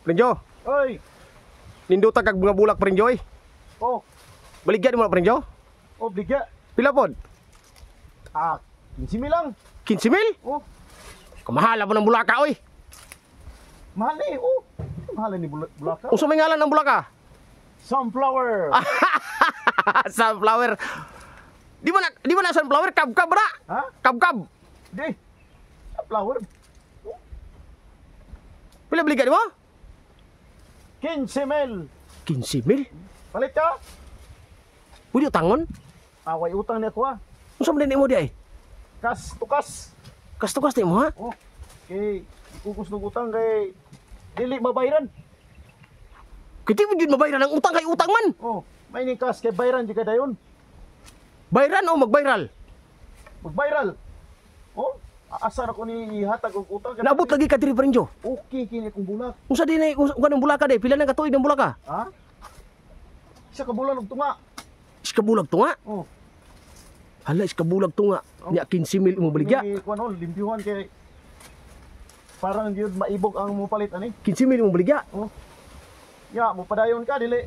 Prenjo, Oy. ninduta kag mga bulak Prenjoy. Oh, Baligyan mo na Prenjo. obliga. Pila pod? 15 lang. 15,000? Oh, Kamahala mo ng bulaka oy. mahal eh. Oh, mahal ni bulaka. Unsa may ngalan ng bulaka? Sunflower. Sunflower. Di ba na sunflower? Kab-kab ra. Ha? Kab-kab. Di. Sunflower. Pila baligyan mo? 15,000. 15,000? Palit ka? Pwede utangon? Away utang ni ako ha. Unsa man din mo di ay? Kas to kas. Kas-tukas di mo ha? Oh, kay ikukos ng utang kay dili mabayaran. Kiti mo jud mabayaran ang utang kay utang man. Oh, may ning kas kay bayaran jud dayon. Bayaran o mag-viral? Mag-viral. Oh, aasar ako ni ihatag og utang. Naabot lagi ka diri Prenjo. Okay kini kong bulak. Unsa din ay kanang bulaka day? Pila na katuig ng bulaka? Ha? Isa ka bulan og tunga. Iskabulag to nga. Oh. Hala iskabulag to nga. Nya 15,000 mo baligya. Ni kuno limpiwan kay parang gyud maibog ang mo palit ani. 15,000 mo baligya. Oh. Ya, mo padayon ka dili.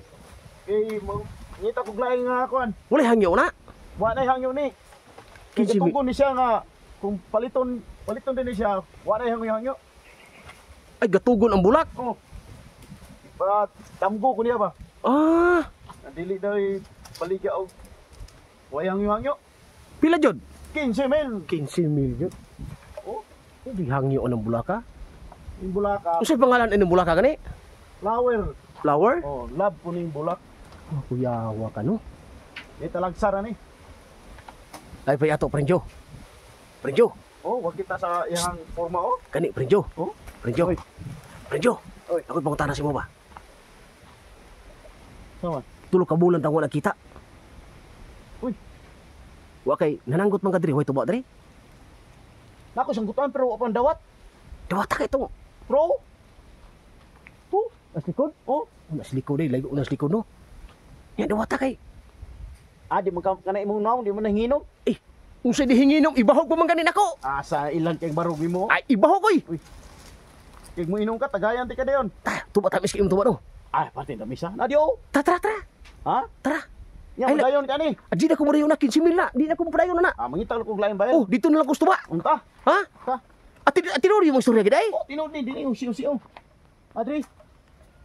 Kay mo ngita kog laing nga kuan. Wala hangyo na. Wa na hangyo ni. Kay 15,000. tugon ni siya nga kung paliton din ni siya, wa na hangyo. Ay gatugon ang bulak. Oh. Ba tamgo ko niya ba? Ah, Dili daw baligya og wa hangyo. pila jud? 15,000. 15,000 jud. Oh, Di hangyo ang bulaka. yung bulaka, Unsa pangalan ini bulaka gani? flower. Flower? Oh, love ko ning bulak. Oh, kuyawa ka no. Di talagsara ni. Ay pay ato Prenjo. Prenjo, Oh, wag kita sa iyang forma oh. kani Prenjo. Oh. Prenjo. Oy. Prenjo. Oy. Ako pangutana si mo ba? Sama. Tulo ka bulan tang wala kita. Uy, Wa kay nananggot man ka diri, hoy tubo diri. nako sanggutan pero wa pan dawat. Dawata kay to. Pro. Oh, Aslikod? oh. Unas likod day, lago unas likod no. Ya dawata kay. Di man ka na imong naon, di man nanginom. Eh, unsa dihinginom ibahog pa man ganin ako. Sa ilang kay barugi mo. Ay ibahog koy. Kay mo inom ka tagayan ti ka dayon. Ta, tuba ta miskin tuba no. Pati na misa. Nadio. Tara. Ha? Tara. Ya Ay, dayon ka ni. Aji na ko mo na 15,000 na. Di na ko padayon na. Mangita ko lain bayan. Oh, dito na lang gusto ba? Unta. Ha? Ka. At tinuri mo istorya gid ay. Oh, tinod ni dili usi-usi oh. Adri.